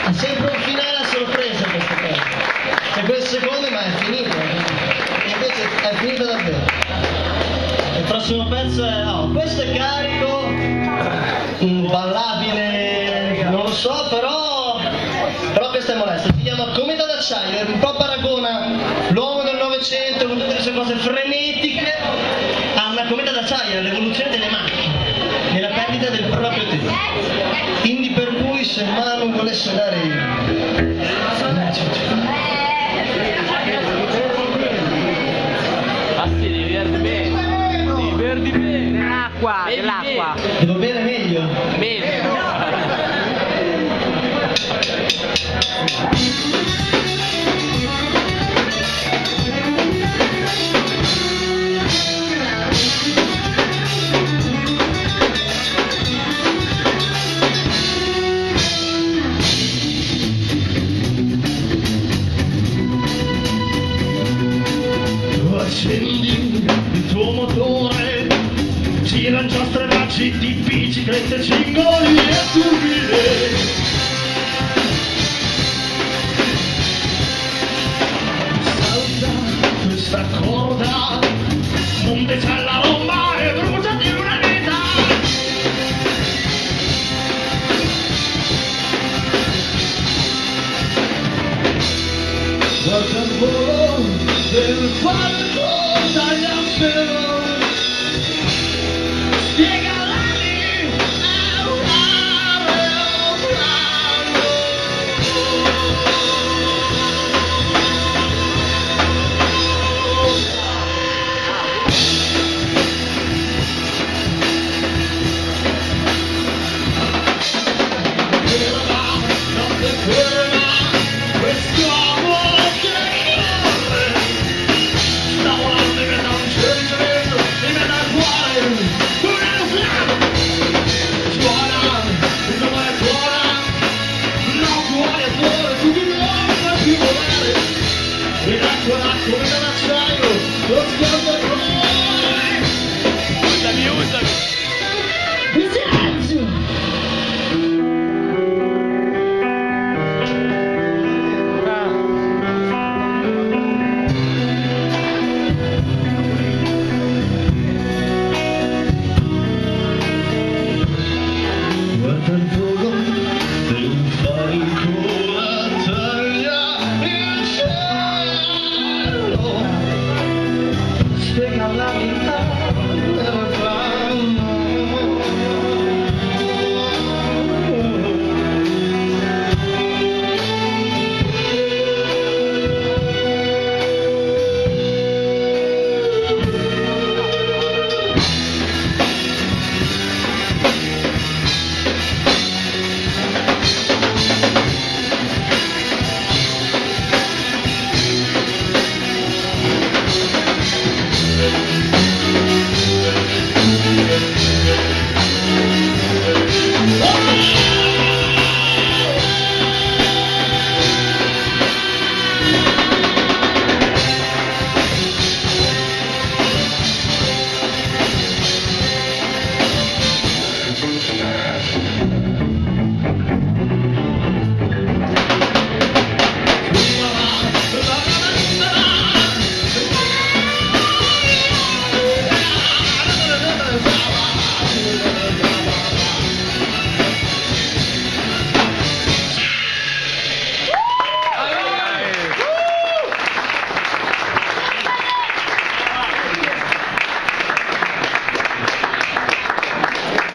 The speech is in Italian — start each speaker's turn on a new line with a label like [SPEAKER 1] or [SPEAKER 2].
[SPEAKER 1] Ha sempre un finale a sorpresa questo pezzo. C'è quel secondo ma è finito. E invece è finito davvero. Il prossimo pezzo è... no, questo è carico, ballabile, non lo so, però questo è molesto. Si chiama Cometa d'acciaio, un po' paragona l'uomo del Novecento con tutte le sue cose frenetiche a una cometa d'acciaio, all'evoluzione delle macchine, nella perdita del proprio tempo. Quindi per cui se Manu volesse dare
[SPEAKER 2] dell'acqua.
[SPEAKER 1] Devo bere meglio?
[SPEAKER 2] Meglio.
[SPEAKER 3] Tu accendi il tuo motore, gira giostre raggi di biciclette, cingoli e turbine. Salta questa corda, monte c'è la romba e bruciati una vita. Guarda il volo del quadro dagli alberi. Spiega l'ali a un aeroplano. Notte ferma, quest'uomo che corre sta volando in mezzo a un sentimento, in mezzo al cuore, un aeroplano. Suona, il tuo cuore suona, no cuore fuori, tu di nuovo non puoi più volare. E l'acqua come d'acciaio, lo sguardo è fuori. Usami. Silenzio! Guarda il volo del farico.